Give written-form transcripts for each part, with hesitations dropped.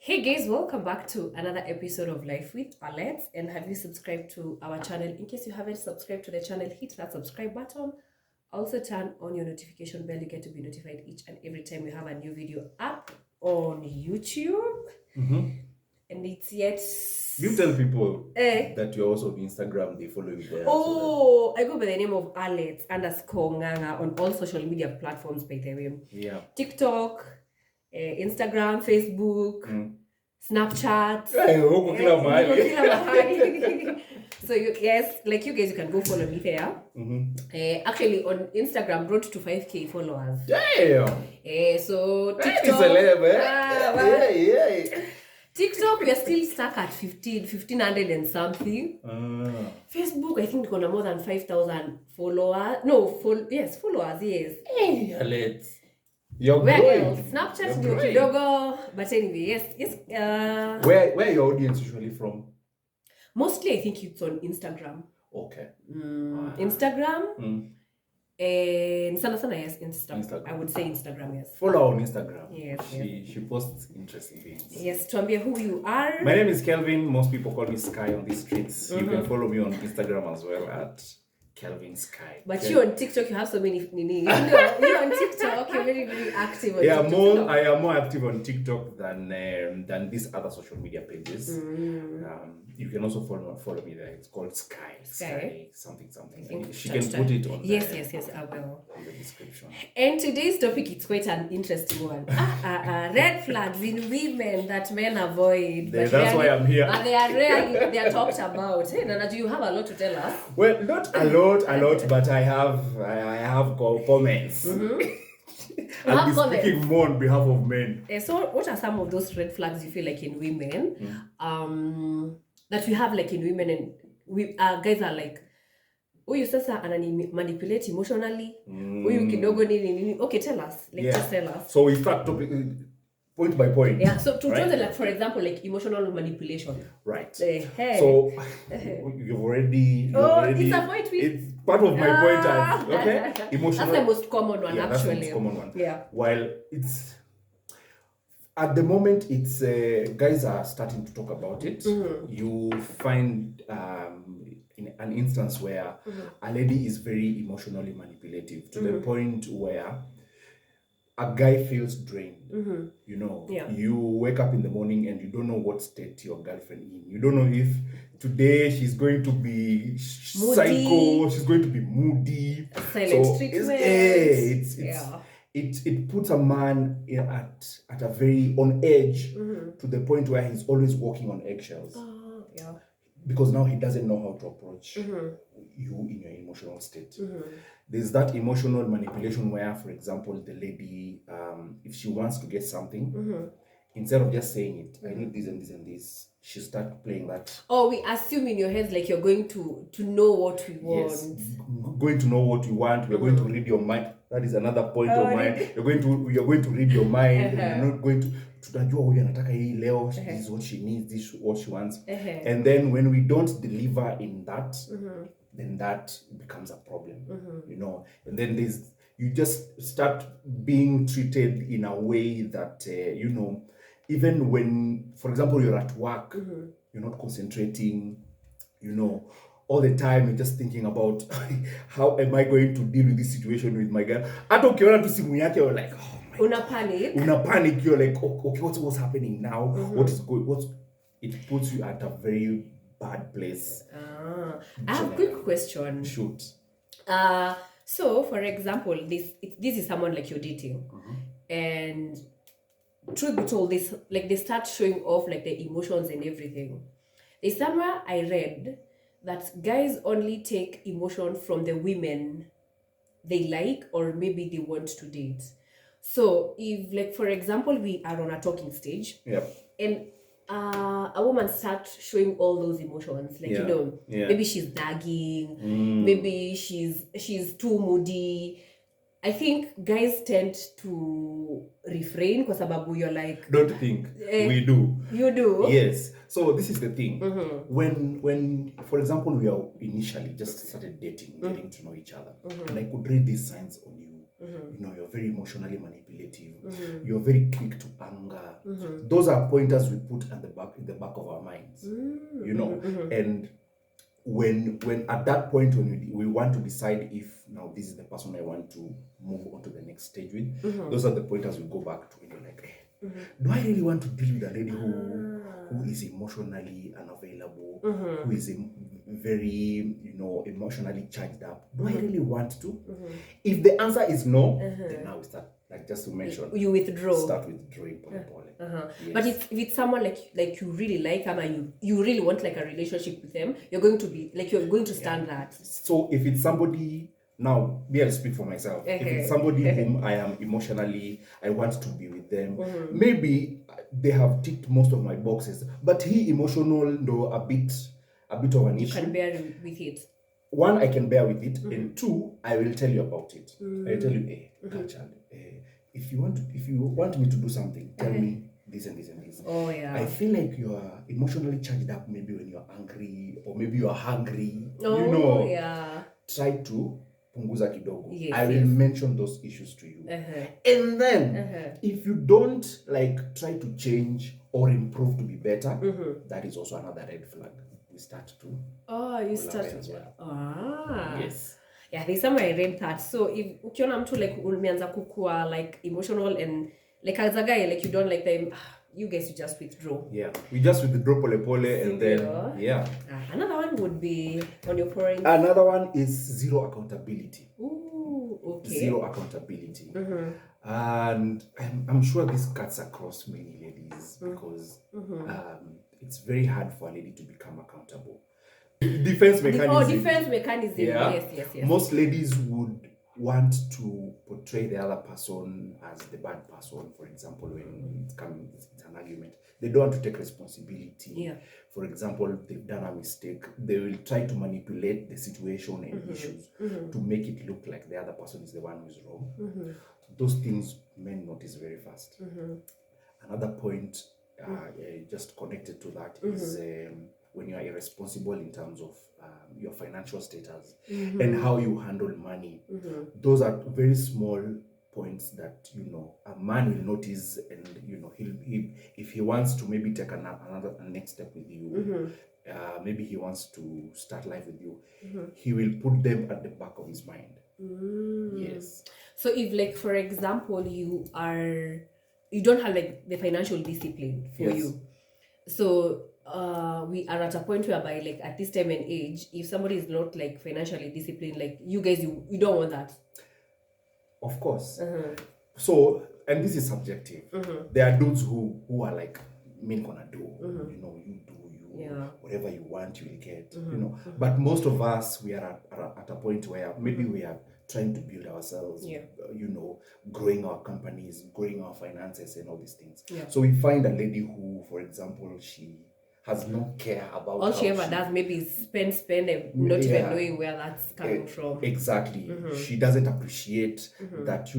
Hey guys, welcome back to another episode of Life with Alex. And have you subscribed to our channel? In case you haven't subscribed to the channel, hit that subscribe button. Also turn on your notification bell. You get to be notified each and every time we have a new video up on YouTube. And it's yet. You tell people Eh. that you're also on Instagram, they follow you there. Oh, I go by the name of Alex_Nganga on all social media platforms, by the way. Yeah. TikTok, Instagram, Facebook, Snapchat. So you guys, you can go follow me there. Actually, on Instagram, brought to 5K followers. Damn. So TikTok. TikTok, we are still stuck at 1500 and something. Facebook, I think we're gonna more than 5,000 followers. Followers, yes. Hey, Alex. You're where growing. Else? Snapchat, ndio kidogo. But anyway, yes. Where your audience usually from? Mostly, I think it's on Instagram. Okay. Instagram. And sana, yes, Instagram. I would say Instagram, yes. Follow on Instagram. Yes. She posts interesting things. Yes, tuambie who you are. My name is Kelvin. Most people call me Sky on these streets. You can follow me on Instagram as well at Kelvin Sky. But you on TikTok, you have so many. You on TikTok, you're very, very active on TikTok. I am more active on TikTok than these other social media pages. You can also follow me there. It's called Sky something. She can put it on. Yes, I will. In the description. And today's topic is quite an interesting one. Red flags in women that men avoid. That's why I'm here. They are rare. They are talked about. Hey, Nana, do you have a lot to tell us? Well, not a lot, but I have comments. I'll be speaking more on behalf of men. So, what are some of those red flags you feel like in women? That we have in women, and guys are like, huyu sasa anani manipulate emotionally, huyu kidogo nini. Okay, tell us. Just tell us. So we start topic point by point. Yeah. So for example, emotional manipulation. Right. Hey. So you've already. It's a point. It's part of my point. Okay. Emotional. That's the most common one, actually. That's the most common one. Yeah. While it's at the moment, it's guys are starting to talk about it. You find in an instance where a lady is very emotionally manipulative to the point where a guy feels drained. You wake up in the morning and you don't know what state your girlfriend in. You don't know if today she's going to be psycho, she's going to be moody. Silent treatment. It puts a man at a very on edge to the point where he's always walking on eggshells. Because now he doesn't know how to approach you in your emotional state. There's that emotional manipulation where, for example, the lady, if she wants to get something, instead of just saying it, I need this and this and this, she starts playing that. Oh, we assume in your head you're going to know what we want. Yes, going to know what you want. We're going to read your mind. That is another point of mine. You're going to read your mind. You're not going to tunajua huyu anataka hii leo. This is what she needs. This is what she wants. And then when we don't deliver in that, then that becomes a problem. And then you just start being treated in a way that even when, for example, you're at work, you're not concentrating, all the time you're just thinking about how am I going to deal with this situation with my girl. Hata ukiona tu simu yake you're like, oh my God. Una panic. You're like, okay, what's happening now? It puts you at a very bad place. I have a quick question. Shoot. So for example, this is someone you're dating, and truth be told, this they start showing off the emotions and everything. There's somewhere I read that guys only take emotion from the women they like or maybe they want to date. So if for example we are on a talking stage, and a woman starts showing all those emotions, maybe she's nagging, maybe she's too moody, I think guys tend to refrain kwa sababu you're like... Don't think. We do. You do? Yes. So this is the thing. When, for example, we are initially just started dating, getting to know each other, and I could read these signs on you. You're very emotionally manipulative, you're very quick to anger. Those are pointers we put at in the back of our minds, and when at that point when we want to decide if now this is the person I want to move on to the next stage with, those are the pointers we go back to, like, do I really want to deal with a lady who is emotionally unavailable, who is very emotionally charged up? Do I really want to? If the answer is no, then now we start, like just to mention, you withdraw. Start withdrawing. Yes. But if it's someone like you really like them and you really want like a relationship with them, you're going to stand that. So if it's somebody, now I'll speak for myself. If it's somebody whom I am emotionally, I want to be with them, maybe they have ticked most of my boxes, but he emotional though a bit of an issue. You can bear with it. One, I can bear with it, and two, I will tell you about it. I will tell you, child, if you want me to do something, tell me this and this and this. Oh yeah. I feel like you are emotionally charged up, maybe when you're angry or maybe you are hungry. Oh yeah. Try to punguza kidogo. Yes, I will mention those issues to you. And then if you don't try to change or improve to be better, that is also another red flag. We start to you start as well. Yes. Yeah, there's somewhere I read that. So if ukiona mtu umeanza kukua emotional and as a guy you don't like them, you guys you just withdraw. Yeah, we just withdraw pole and then another one would be on your point. Another one is zero accountability. Ooh, okay. Zero accountability. And I'm sure this cuts across many ladies because it's very hard for a lady to become accountable. Defense mechanism. Yeah. Yes. Most ladies would want to portray the other person as the bad person. For example, when it's an argument, they don't want to take responsibility. Yeah. For example, they've done a mistake, they will try to manipulate the situation and issues to make it look like the other person is the one who is wrong. Those things men notice very fast. Another point just connected to that is when you are irresponsible in terms of your financial status and how you handle money. Those are very small points that a man will notice, and he if he wants to maybe take another next step with you, maybe he wants to start life with you, he will put them at the back of his mind. Yes. So if for example you don't have the financial discipline for you, so we are at a point whereby at this time and age, if somebody is not financially disciplined, you guys you don't want that. Of course. So, and this is subjective. There are dudes who are like, men gonna do, whatever you want, you will get, But most of us, we are at a point where maybe we are trying to build ourselves, growing our companies, growing our finances and all these things. Yeah. So we find a lady who, for example, she has no care about all she ever does maybe is spend and not even knowing where that's coming from. Exactly. She doesn't appreciate that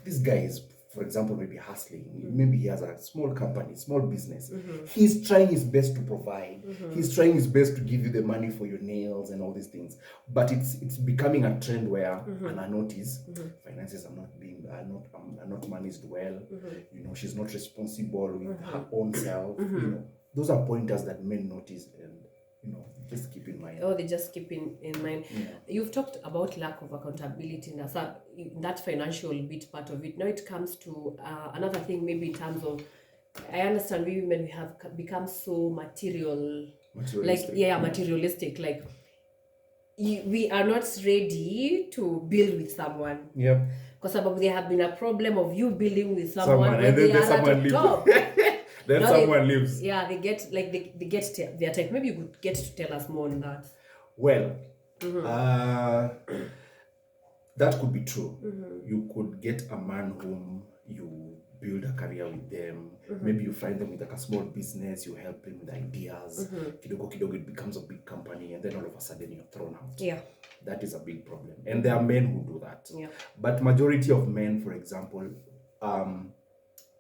this guy is, for example, maybe hustling. Maybe he has a small company, small business. He's trying his best to provide. He's trying his best to give you the money for your nails and all these things. But it's becoming a trend where, and I notice, finances are not managed well. She's not responsible with her own self. Those are pointers that men notice and just keep in mind. Oh, they just keep in mind. Yeah. You've talked about lack of accountability in that financial bit part of it. Now it comes to another thing, maybe in terms of, I understand we women, we have become so materialistic. Materialistic. We are not ready to build with someone. Yep. Because there have been a problem of you building with someone and then someone leaves. Then now someone leaves. Yeah, they get they get their type. Maybe you could get to tell us more on that. Well, that could be true. You could get a man whom you build a career with them. Maybe you find them with a small business, you help them with ideas. Kidogo kidogo, it becomes a big company, and then all of a sudden you're thrown out. Yeah. That is a big problem. And there are men who do that. Yeah. But majority of men, for example,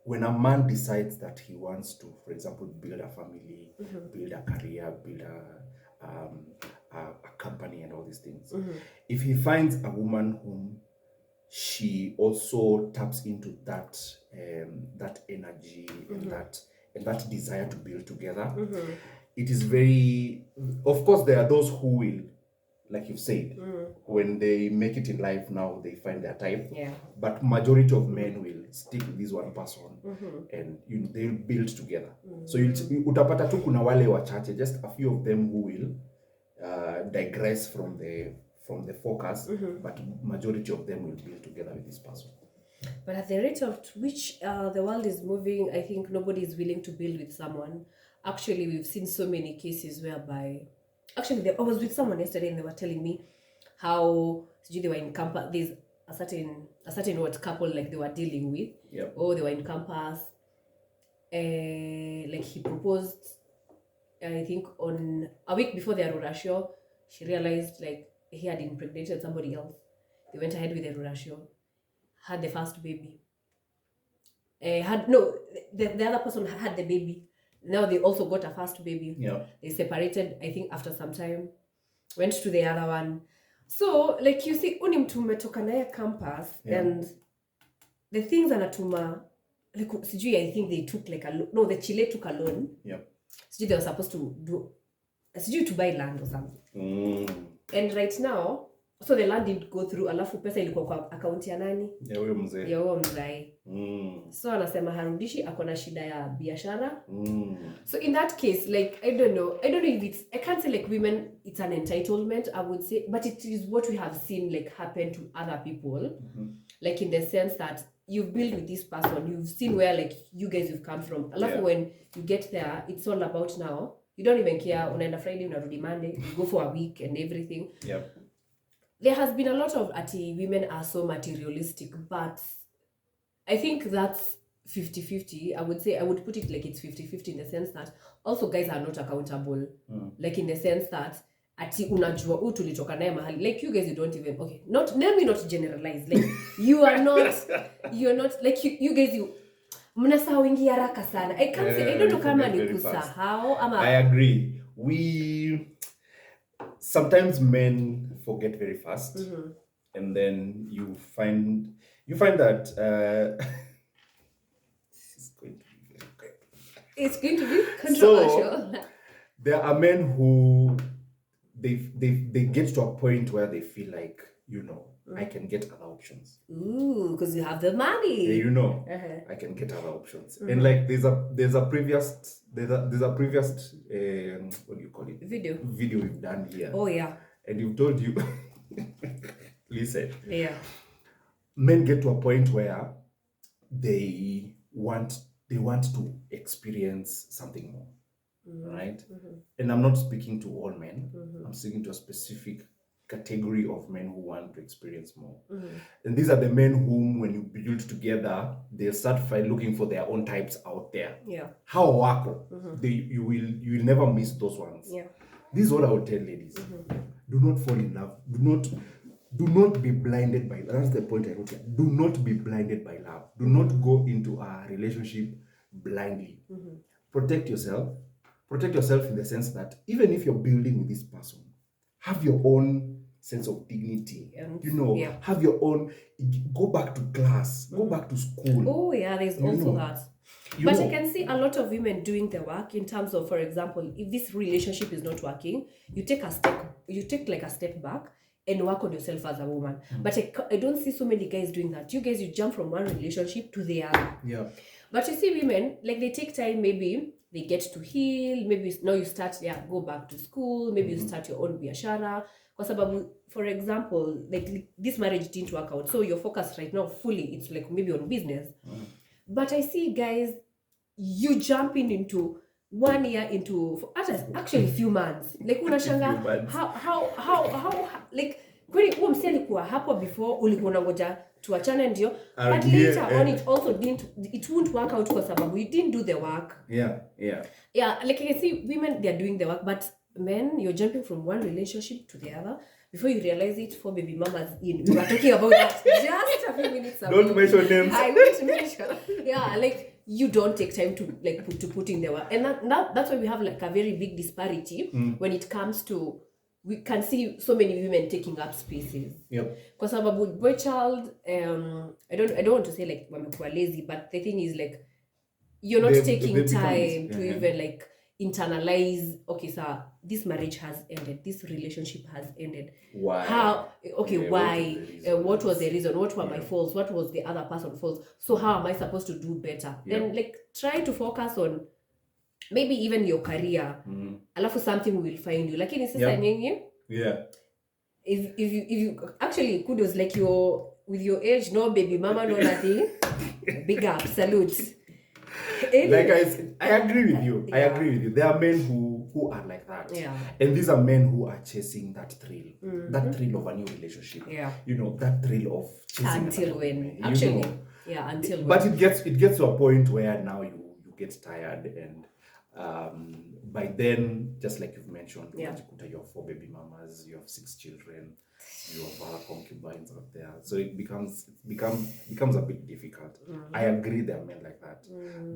when a man decides that he wants to, for example, build a family, build a career, build a company and all these things, if he finds a woman whom she also taps into that that energy and that desire to build together. It is very, of course, there are those who will, like you've said, when they make it in life now, they find their type. Yeah. But majority of men will stick with this one person and they'll build together. So utapata tu kuna wale wachache, just a few of them who will digress from the focus, but majority of them will build together with this person. But at the rate of which the world is moving, I think nobody is willing to build with someone. Actually, we've seen so many cases whereby, actually, I was with someone yesterday and they were telling me how they were in campus. There's a certain what couple like they were dealing with. Yep. Or they were in campus. Like he proposed, I think on a week before their Rurasho, she realized like he had impregnated somebody else. They went ahead with the Rurasho, had the first baby. The other person had the baby. Now they also got a first baby. Yeah. They separated, I think, after some time. Went to the other one. So, like you see, mtu umetoka naye campus, and the things anatuma, like, I think they took like the Chile took a loan. Yeah. They were supposed to do, to buy land or something. And right now, so the land didn't go through, alafu pesa ilikuwa kwa account ya nani? Ya huyo mzee. Ya huyo mzee. So anasema harudishi, akona shida ya biashara. So in that case, like, I don't know if it's, I can't say like women, it's an entitlement, I would say, but it is what we have seen like happen to other people. Like in the sense that you've built with this person, you've seen where like you guys have come from. Alafu when you get there, it's all about now. You don't even care, unaenda Friday, unarudi Monday, you go for a week and everything. Yep. There has been a lot of women are so materialistic, but I think that's 50-50. I would say, I would put it like it's 50-50 in the sense that also guys are not accountable. Like in the sense that unajua tulitoka naye mahali, like you guys, you don't even, okay, let me not generalize, like you're not like you guys, mnasahau ingi haraka sana. I can't say, I don't know kama ni kusahau ama. I agree. Sometimes men forget very fast, and then you find that it's going to be controversial. So, there are men who they get to a point where they feel like, I can get other options. Ooh, because you have the money. I can get other options. And like there's a previous what do you call it? Video we've done here. Oh yeah. And you've told you listen. Yeah. Men get to a point where they want to experience something more. Right? And I'm not speaking to all men. I'm speaking to a specific category of men who want to experience more. And these are the men whom, when you build together, they'll start looking for their own types out there. Yeah. How wako? You will never miss those ones. Yeah. This is what I would tell ladies. Do not fall in love. Do not be blinded by, that's the point I wrote here. Do not be blinded by love. Do not go into a relationship blindly. Protect yourself. Protect yourself in the sense that even if you're building with this person, have your own sense of dignity, and have your own, go back to class, go back to school. Oh yeah, there's also that. But I can see a lot of women doing the work in terms of, for example, if this relationship is not working, you take a step back and work on yourself as a woman. But I don't see so many guys doing that. You guys, you jump from one relationship to the other. Yeah. But you see women, like they take time, maybe they get to heal, maybe now you start, go back to school, maybe you start your own biashara. Kwa sababu, for example, like this marriage didn't work out, so your focus right now fully, it's like maybe on business. But I see guys, you jumping into 1 year into, actually a few months. Like unashanga, how, like, kwani huo msi alikuwa hapo before, ulikuwa unangoja tuachane ndio, but later on it won't work out kwa sababu you didn't do the work. Yeah, like I can see women, they're doing the work, but men, you're jumping from one relationship to the other. Before you realize it, 4 baby mamas in. We were talking about that just a few minutes ago. Don't mention names. I won't mention. Yeah, like you don't take time to like put in the work, and that's why we have like a very big disparity when it comes to we can see so many women taking up spaces. Kwa sababu boy child, I don't want to say like wamekuwa lazy, but the thing is like you're not taking time to even like internalize, okay, sir, this marriage has ended, this relationship has ended. Why? How? Okay, why? What was the reason? What were my faults? What was the other person's faults? So how am I supposed to do better? Then like try to focus on maybe even your career. Alafu something will find you. Lakini sasa nini? If you actually kudos like your with your age, no baby mama, no nothing. Big up, salute. Like I agree with you. I agree with you. There are men who are like that. And these are men who are chasing that thrill. That thrill of a new relationship. You know, that thrill of chasing until when. Actually, until when. But it gets to a point where now you get tired, and by then, just like you've mentioned, you have 4 baby mamas, you have 6 children, you have other concubines out there, so it becomes a bit difficult. I agree there are men like that,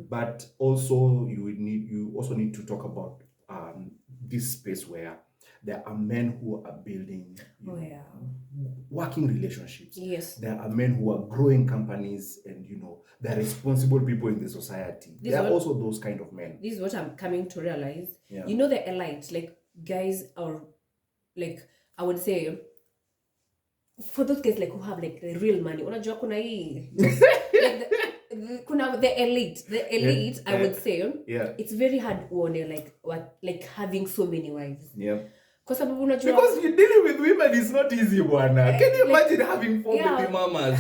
but also you also need to talk about this space where there are men who are building working relationships. There are men who are growing companies, and they're responsible people in the society. There are also those kind of men. This is what I'm coming to realize. The elite, like guys are like, I would say, for those guys like who have like the real money, unajua kuna hii like kuna the elite, I would say, it's very hard uone like having so many wives. Because you're dealing with women is not easy, bwana. Can you imagine having 4 baby mamas?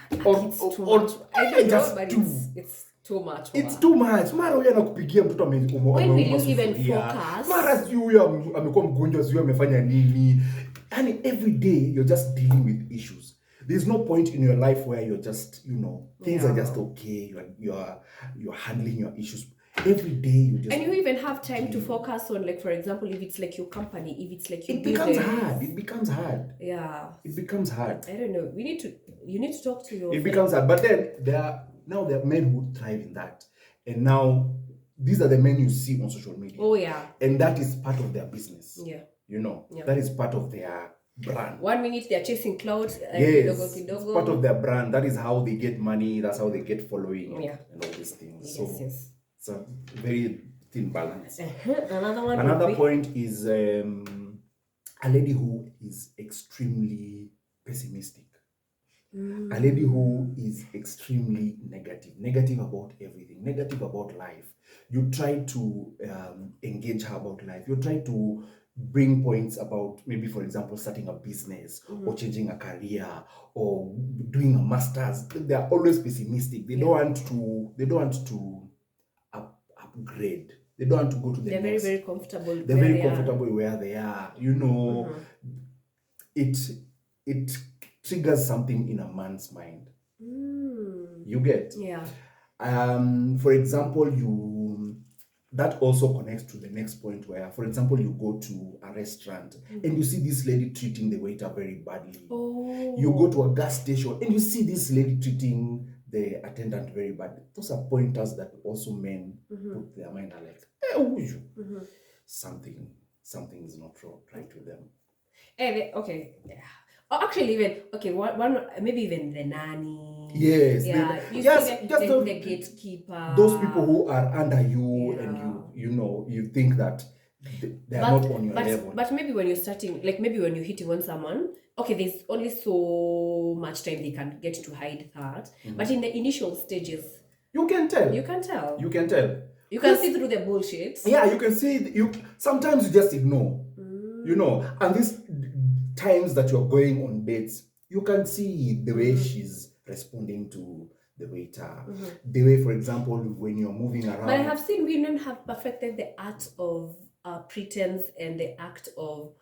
It's too much. I don't know, but it's too much. It's too much. Mara huyu anakupigia mtoto when will you even focus? Mara huyu amekuwa mgonjwa, huyu amefanya nini? And every day you're just dealing with issues. There's no point in your life where you're just, things are just okay. You're handling your issues. Every day you just... And you even have time to focus on, like, for example, if it's like your company, if it's like your It becomes hard. Yeah. It becomes hard. I don't know. You need to talk to your... It becomes hard. But then there are men who thrive in that. And now these are the men you see on social media. Oh, yeah. And that is part of their business. Yeah. That is part of their brand. 1 minute they're chasing clouds. Yes, it's part of their brand. That is how they get money. That's how they get following and all these things. Yes. It's a very thin balance. Another point is a lady who is extremely pessimistic. A lady who is extremely negative about everything, negative about life. You try to engage her about life. You try to bring points about maybe, for example, starting a business or changing a career or doing a master's. They are always pessimistic. They don't want to upgrade. They don't want to go to the next. Very comfortable. They're very comfortable where they are. It triggers something in a man's mind. You get? Yeah. For example, that also connects to the next point where, for example, you go to a restaurant and you see this lady treating the waiter very badly. You go to a gas station and you see this lady treating the attendant very badly. Those are pointers that also men put their mind are like, something is not right with them. Okay. Yeah. Actually, even one maybe even the nanny. Yes. The gatekeeper. Those people who are under you and you think that they are not on your level. But maybe when you're starting, like maybe when you're hitting on someone, okay, there's only so much time they can get to hide that. But in the initial stages, you can tell. You can tell. You can tell. You can see through the bullshit. Yeah, you can see. Sometimes you just ignore. And these times that you're going on dates, you can see the way she's responding to the waiter. The way, for example, when you're moving around. But I have seen women have perfected the art of pretense and the act of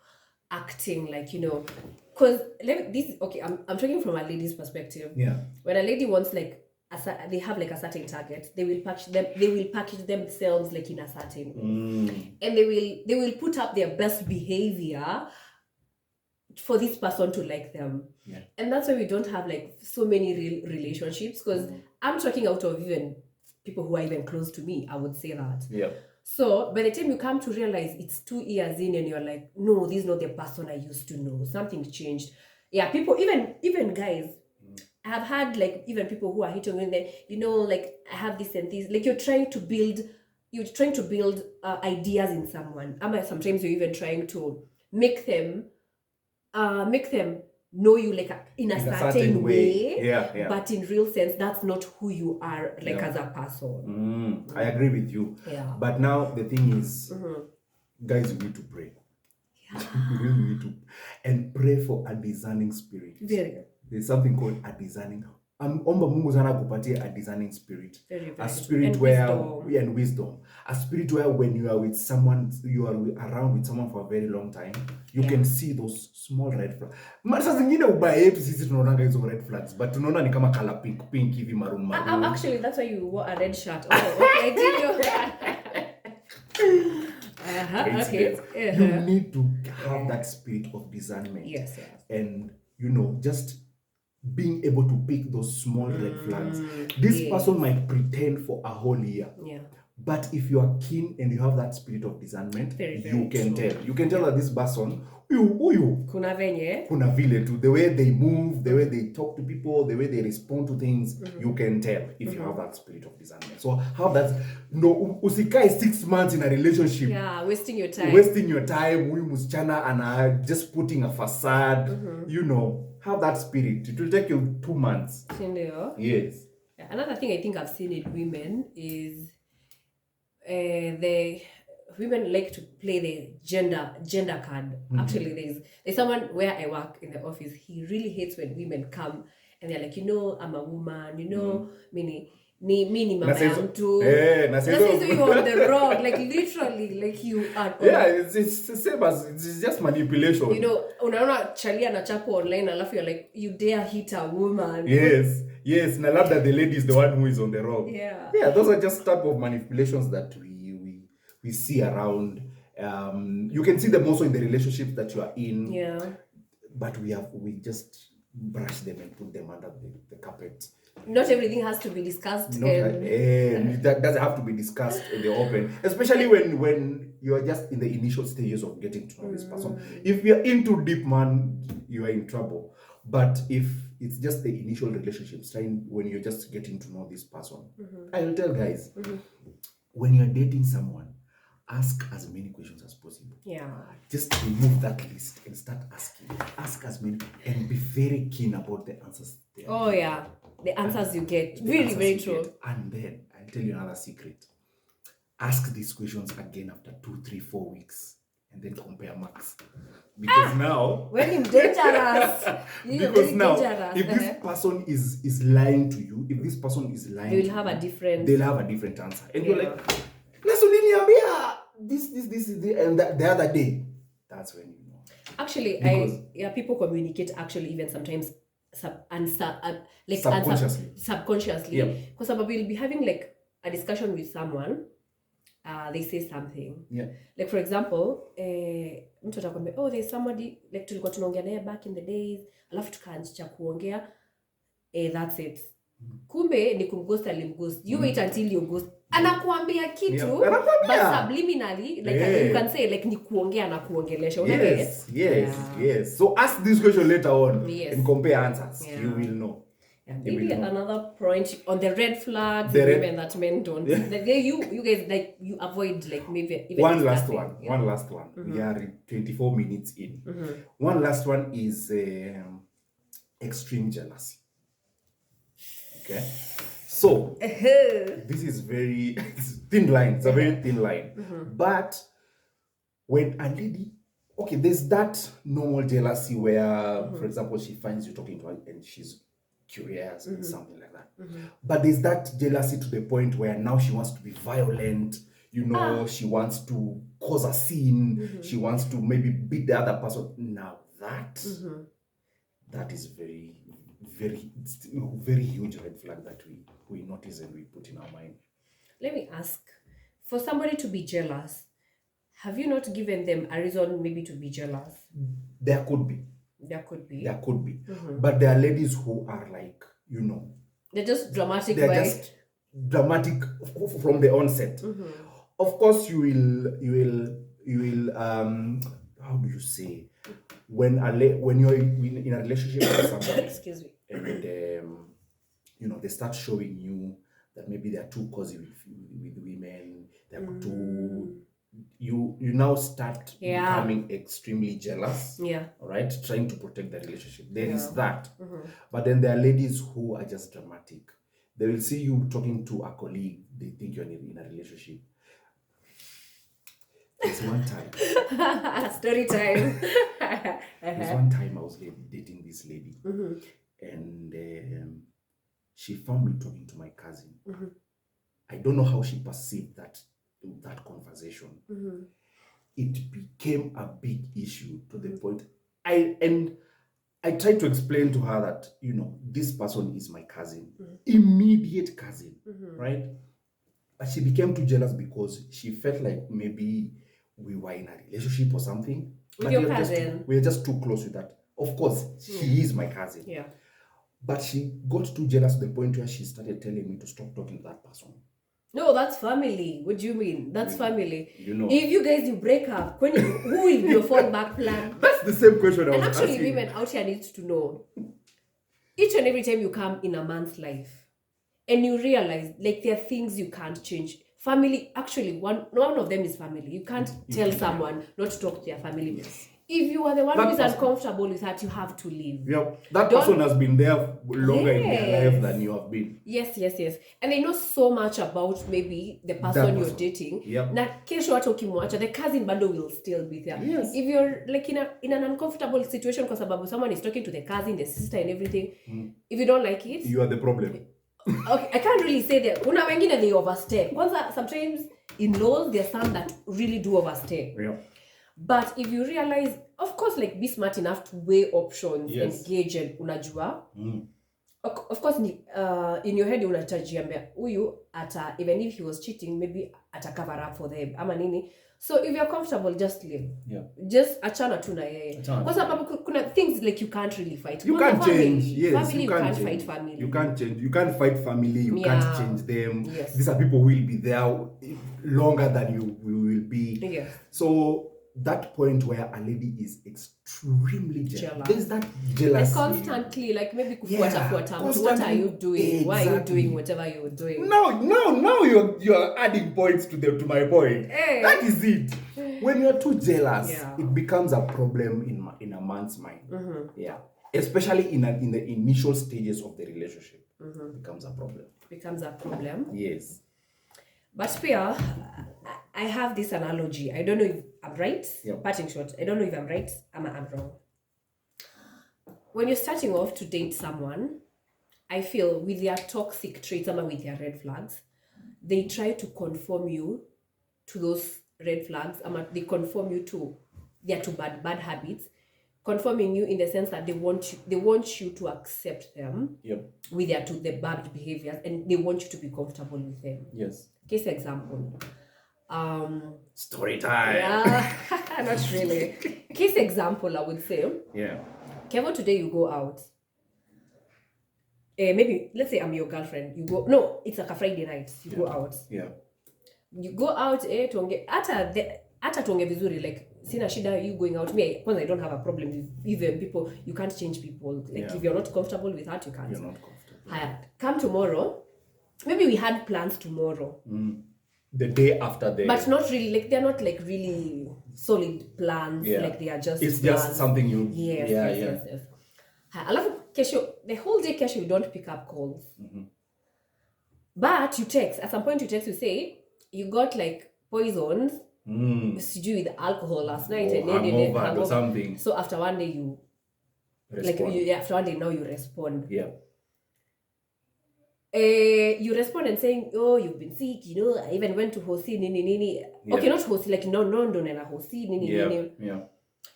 acting, like, because I'm talking from a lady's perspective. Yeah. When a lady wants like they have like a certain target, they will package themselves like in a certain way. And they will put up their best behavior for this person to like them. Yeah. And that's why we don't have like so many real relationships, because I'm talking out of even people who are even close to me, I would say that. Yeah. So by the time you come to realize it's 2 years in and you're like, no, this is not the person I used to know. Something changed. Yeah, people, even guys, I have had like even people who are hitting on there, like I have this and this. Like you're trying to build ideas in someone. Sometimes you're even trying to make them know you like in a In a certain certain way. way. Yeah. But in real sense, that's not who you are like as a person. I agree with you. Yeah. But now the thing is, guys, you need to pray. You really need to, and pray for a discerning spirit. Very. There's something called a discerning. Omba Mungu sana kupatia a discerning spirit. Very, A very spirit and where wisdom. and wisdom. A spirit where when you are with someone, you are around with someone for a very long time, you can see those small red flags. Mara zingine ubaya yetu sisi tunaonanga hizo red flags, but tunaona ni kama color pink hivi maroon. Actually, that's why you wore a red shirt. Oh, okay. Did you? Okay. You need to have that spirit of discernment. Yes. And just being able to pick those small red flags. This person might pretend for a whole year. Yeah. But if you are keen and you have that spirit of discernment, Very, very you can true. tell. You can tell that this person, huyu Kuna venye. kuna vile tu, the way they move, the way they talk to people, the way they respond to things, you can tell if you have that spirit of discernment. So have that. Usikae 6 months in a relationship. Yeah, wasting your time. Huyu msichana and just putting a facade. Have that spirit. It will take you 2 months. Yes. Another thing I think I've seen in women is the women like to play the gender card. Actually, there's someone where I work in the office. He really hates when women come and they're like, I'm a woman, ni mama ya mtu. Na you on the road, like literally, like you are. It's the same as it's just manipulation. Unaona chalia na chapo online, alafu you're like, you dare hit a woman. Yes, and I love that the lady is the one who is on the road. Yeah, those are just type of manipulations that we see around. You can see them also in the relationships that you are in. Yeah. But we just brush them and put them under the carpet. Not everything has to be discussed. That doesn't have to be discussed in the open, especially when you are just in the initial stages of getting to know this person. If you're in too deep, man, you are in trouble. But if it's just the initial relationships, when you're just getting to know this person, I will tell guys, when you're dating someone, ask as many questions as possible. Yeah. Just remove that list and start asking. Ask as many and be very keen about the answers. Yeah. The answers you get. Very, very true. And then I'll tell you another secret. Ask these questions again after 2, 3, 4 weeks. And then compare marks. Because now... When you're dangerous. Because now, if this person is lying to you, if this person is lying they'll have a different answer. And you're like, this is the... And the other day, that's when you know. Actually, people communicate actually even sometimes subconsciously. Because we'll be having like a discussion with someone, they say something. Like for example, mtu atakwambia, there's somebody like tulikuwa tunaongea naye back in the days, alafu tukaanza kuongea, that's it. Kumbe ni kumghost alimghost. You wait until you ghost. Anakuambia kitu, but subliminally, like you can say like ni kuongea na kuongelesha. Yes. So ask this question later on and compare answers. You will know. Maybe another point on the red flags, women that men don't. Like you guys like you avoid like maybe even one last one. We are 24 minutes in. One last one is extreme jealousy. Okay. So this is very thin line. It's a very thin line. But when a lady, there's that normal jealousy where, for example, she finds you talking to her and she's curious and something like that. But there's that jealousy to the point where now she wants to be violent. She wants to cause a scene. She wants to maybe beat the other person. Now that is very, very, very huge red flag that we notice and we put in our mind. Let me ask, for somebody to be jealous, have you not given them a reason maybe to be jealous? There could be. But there are ladies who are like, they're just dramatic. They're just dramatic from the onset. of course you will how do you say, when you're in a relationship with somebody, excuse me, and they start showing you that maybe they are too cozy with women, they're too, you now start becoming extremely jealous. All right, trying to protect the relationship. There is that. But then there are ladies who are just dramatic. They will see you talking to a colleague, they think you're in a relationship. There's one time story time. there's one time I was dating this lady, and she found me talking to my cousin. I don't know how she perceived that conversation. It became a big issue to the point I tried to explain to her that, this person is my cousin, immediate cousin, right? But she became too jealous because she felt like maybe we were in a relationship or something. With your cousin? We're just too close with that. Of course, she is my cousin. Yeah. But she got too jealous to the point where she started telling me to stop talking to that person. No, that's family. What do you mean? That's family. If you guys break up, who will be your fallback plan? That's the same question I was asking. And actually, women out here need to know. Each and every time you come in a man's life, and you realize like there are things you can't change. Family, actually, one of them is family. You can't tell someone not to talk to their family. Yes. If you are the one who is uncomfortable with that, you have to leave. Yeah, that person has been there longer in their life than you have been. Yes. And they know so much about maybe the person you're dating. Yep. Na kesho hata ukimwacha, the cousin bado will still be there. Yes. If you're like in an uncomfortable situation because someone is talking to the cousin, the sister and everything, if you don't like it, you are the problem. Okay, I can't really say that. Kuna wengine they overstay. Kwanza, sometimes in-laws, there are some that really do overstay. Yeah. But if you realize, of course, like be smart enough to weigh options, engage and unajua. Of course, in your head unatajiambia huyu even if he was cheating, maybe cover up for them ama nini. So if you're comfortable, just leave. Yeah. Just achana tu na yeye. Kwa sababu kuna things like you can't really fight. You can't change. Yes, family, you can't fight family. You can't change. You can't fight family. You can't change them. Yes. These are people who will be there longer than you will be. Yes. So that point where a lady is extremely jealous. There's that Like jealousy. constantly, like maybe kufuata. What are you doing? Exactly. Why are you doing whatever you're doing? Now you're adding points to my point. Hey. That is it. When you're too jealous, it becomes a problem in a man's mind. Yeah. Especially in the initial stages of the relationship. It becomes a problem. Yes. But Pia, I have this analogy. I don't know if I'm right. Parting short. I don't know if I'm right. I'm wrong. When you're starting off to date someone, I feel with their toxic traits or with their red flags, they try to conform you to those red flags. They conform you to their two bad habits, conforming you in the sense that they want you to accept them with the bad behaviors, and they want you to be comfortable with them. Yes. Case example. Story time. Yeah, not really. Case example, I would say. Yeah. Kevin, today you go out. Maybe let's say I'm your girlfriend. You go. No, it's like a Friday night. You go out. Yeah. You go out. Tuonge ata tuonge vizuri, like sina shida you going out. Me, because I don't have a problem with even people. You can't change people. Like if you're not comfortable with that, you can't. You're not comfortable. Come tomorrow. Maybe we had plans tomorrow. The day after day. But not really, like they're not like really solid plans. Like they are just it's plans. just something you Yes. Alafu kesho, the whole day kesho you don't pick up calls. But you text. At some point you text, you say you got like poisoned with alcohol last night and hangover or something. So after one day you respond. After one day now you respond. Yeah. You respond and saying, oh, you've been sick, I even went to Hosi, nini. Yeah. Okay, not Hosi, like no, nena Hosi, nini. Yeah.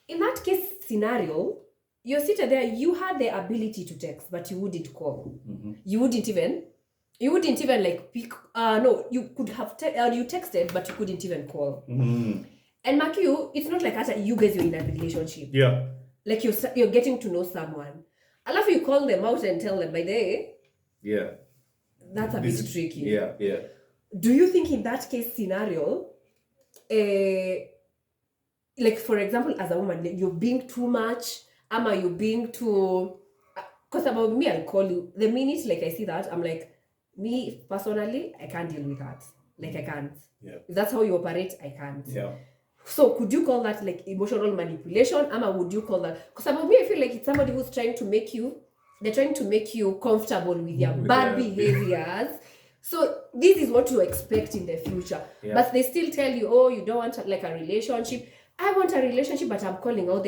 In that case scenario, you're seated there, you had the ability to text, but you wouldn't call. You wouldn't even like pick, no, you could have, you texted, but you couldn't even call. And mark you, it's not like after you guys are in a relationship. Yeah. Like you're getting to know someone. I love you call them out and tell them by day. Yeah. That's a bit tricky. Yeah. Do you think in that case scenario, like for example, as a woman, like, you're being too much, ama you're being too. Because about me, I'll call you the minute like I see that, I'm like, me personally, I can't deal with that. Like I can't. Yeah. If that's how you operate, I can't. Yeah. So could you call that like emotional manipulation, ama would you call that? Because about me, I feel like it's somebody who's trying to make you. They're trying to make you comfortable with their bad behaviors. So this is what you expect in the future. Yeah. But they still tell you, oh, you don't want like a relationship. I want a relationship, but I'm calling out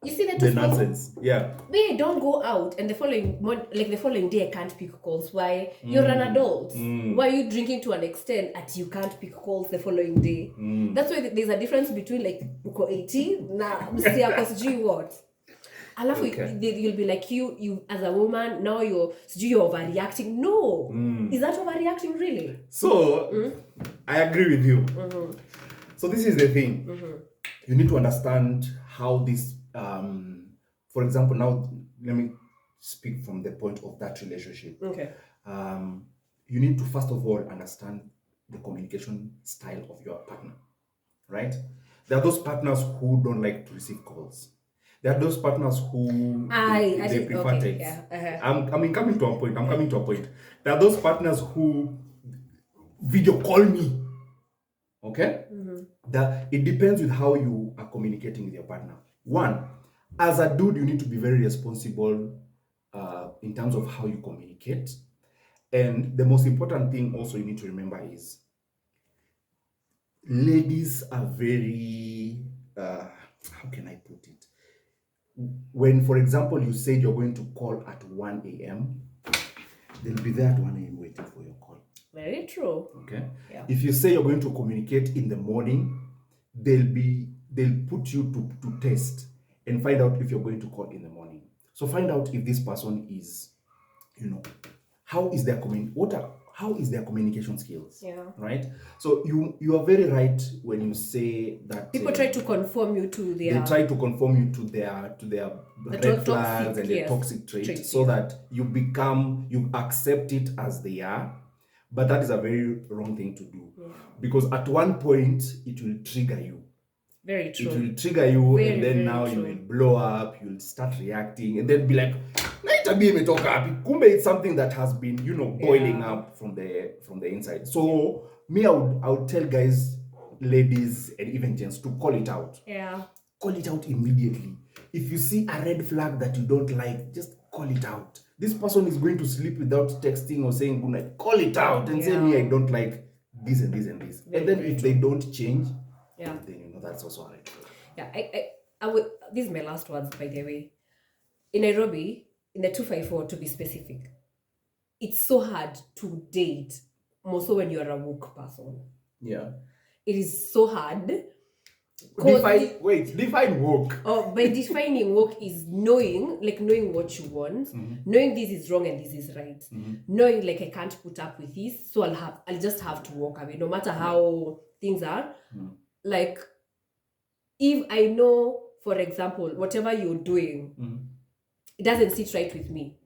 you see that the nonsense. Yeah. Me, don't go out and the following day I can't pick calls. Why? You're an adult. Why are you drinking to an extent that you can't pick calls the following day? That's why there's a difference between like uko 18 na msiako sijui what. Alafu you'll be like you as a woman now you're overreacting. No. Is that overreacting really? So I agree with you. So this is the thing. You need to understand how this for example, now let me speak from the point of that relationship. Okay. You need to first of all understand the communication style of your partner, right? There are those partners who don't like to receive calls. There are those partners who they prefer text. Yeah. I'm coming to a point. There are those partners who video call me. Okay? That it depends with how you are communicating with your partner. One, as a dude, you need to be very responsible in terms of how you communicate. And the most important thing also you need to remember is ladies are very, how can I put it? When, for example, you said you're going to call at 1 a.m., they'll be there at 1 a.m. waiting for your call. Very true. Okay. Yeah. If you say you're going to communicate in the morning, they'll put you to test and find out if you're going to call in the morning. So find out if this person is, how is their communication skills? Yeah. Right. So you are very right when you say that people try to conform you to their. They try to conform you to their red flags and their toxic traits, so that you accept it as they are. But that is a very wrong thing to do, because at one point it will trigger you. Very true. It will trigger you, and then now you will blow up. You'll start reacting, and then be like, kumbe it's something that has been, boiling up from the inside. So me, I would tell guys, ladies, and even gents to call it out. Yeah. Call it out immediately. If you see a red flag that you don't like, just call it out. This person is going to sleep without texting or saying good night. Call it out and say, me, I don't like this and this and this. And then if they don't change, then that's also a red flag. Yeah, I would. These are my last words, by the way. In Nairobi, in the 254, to be specific, it's so hard to date, more so when you're a woke person. Yeah. It is so hard. Define woke. By defining woke is knowing what you want, knowing this is wrong and this is right, knowing like I can't put up with this, so I'll just have to walk away, no matter how things are. Like, if I know, for example, whatever you're doing, it doesn't sit right with me,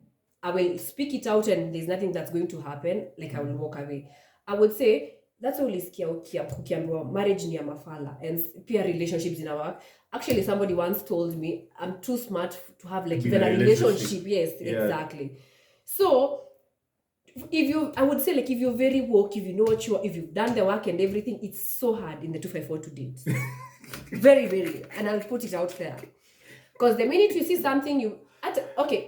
I will speak it out, and there's nothing that's going to happen. Like, I will walk away. I would say that's all is kukiambiwa marriage ni ya mafala and peer relationships in our. Actually, somebody once told me I'm too smart to have like even a relationship. Yes, exactly. So I would say like if you're very woke, if you know what if you've done the work and everything, it's so hard in the 254 to date. Very, very, and I'll put it out there. Because the minute you see something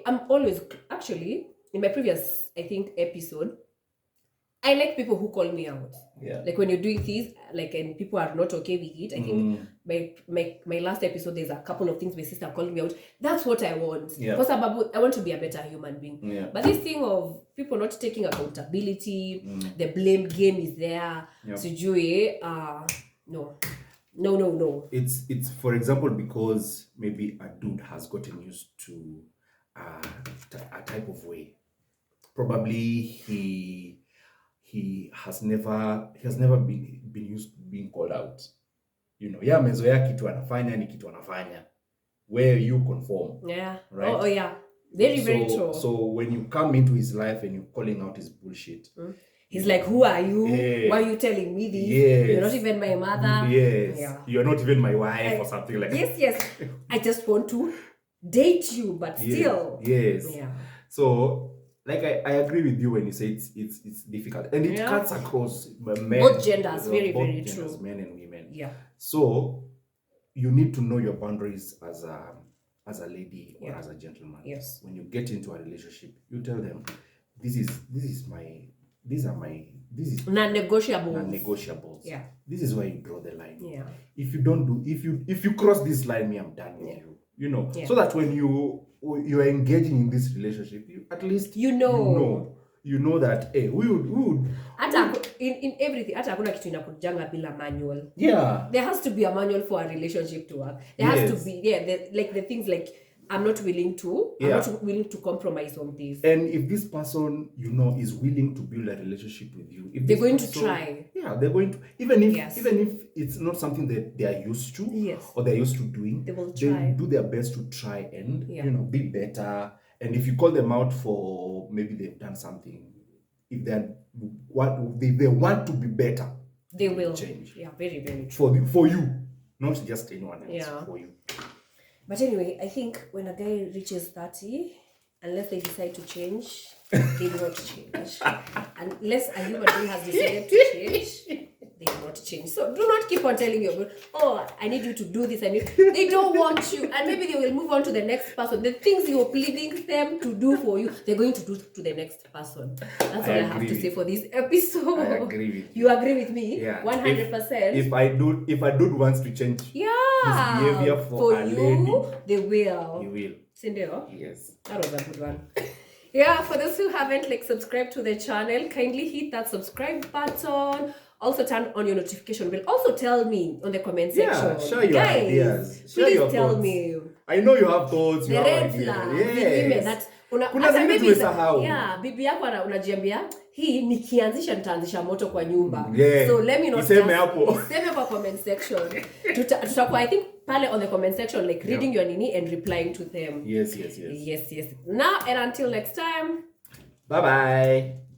I'm always, actually, in my previous, I think, episode, I like people who call me out. Yeah. Like when you're doing things, like, and people are not okay with it. I think my last episode, there's a couple of things my sister called me out. That's what I want. Yeah. Because I want to be a better human being. Yeah. But this thing of people not taking accountability, the blame game is there. No. It's for example, because maybe a dude has gotten used to a type of way. Probably he has never been used to being called out. Amezoea kitu anafanya ni kitu anafanya, where you conform. Yeah. Right? Oh yeah. Very true. So when you come into his life and you're calling out his bullshit, He's like, who are you? Yeah. Why are you telling me this? Yes. You're not even my mother. Yes. Yeah. You're not even my wife or something like that. Yes. I just want to date you, but still. Yes. Yeah. So, like I agree with you when you say it's difficult. And it cuts across men. Both genders, very genders, true. Men and women. Yeah. So, you need to know your boundaries as a lady or as a gentleman. Yes. When you get into a relationship, you tell them, these are non-negotiables. Non-negotiables. Yeah. This is where you draw the line. Yeah. If you cross this line, me, I'm done with you. You know. Yeah. So that when you're engaging in this relationship, at least you know that we would hata in everything, hata hakuna kitu inakujanga bila manual. Yeah. There has to be a manual for a relationship to work. There has to be the things like I'm not willing to compromise on this. And if this person, is willing to build a relationship with you, if they're going to try. Yeah, they're going to, even if it's not something that they are used to, or they're used to doing, they will try. Do their best to try and be better. And if you call them out for maybe they've done something, if they want to be better, they will change. Yeah, very, very true. For you, not just anyone else. Yeah. For you. But anyway, I think when a guy reaches 30, unless they decide to change, they will not change. Unless a human being has decided to change, they will not change. So do not keep on telling your girl, oh, I need you to do this. They don't want you. And maybe they will move on to the next person. The things you're pleading them to do for you, they're going to do to the next person. That's all I have to say for this episode. I agree with you. You agree with me? Yeah. 100%. If I do wants to change his behavior for a you, lady, they will. he will. Cinderella? Yes. That was a good one. Yeah, for those who haven't subscribed to the channel, kindly hit that subscribe button. Also turn on your notification bell. Also tell me on the comment section. Yeah, share your ideas. Share please your tell thoughts. me. I know you have thoughts. The you red have flag. Yes. Kuna zingine tumesahau. Yeah, bibi yako unajiambia hii nikianzisha nitaanzisha moto kwa nyumba. Yeah. So let me not Iseme hapo. Iseme kwa comment section. Tutakuwa I think pale on the comment section reading your nini and replying to them. Yes. Now and until next time. Bye-bye.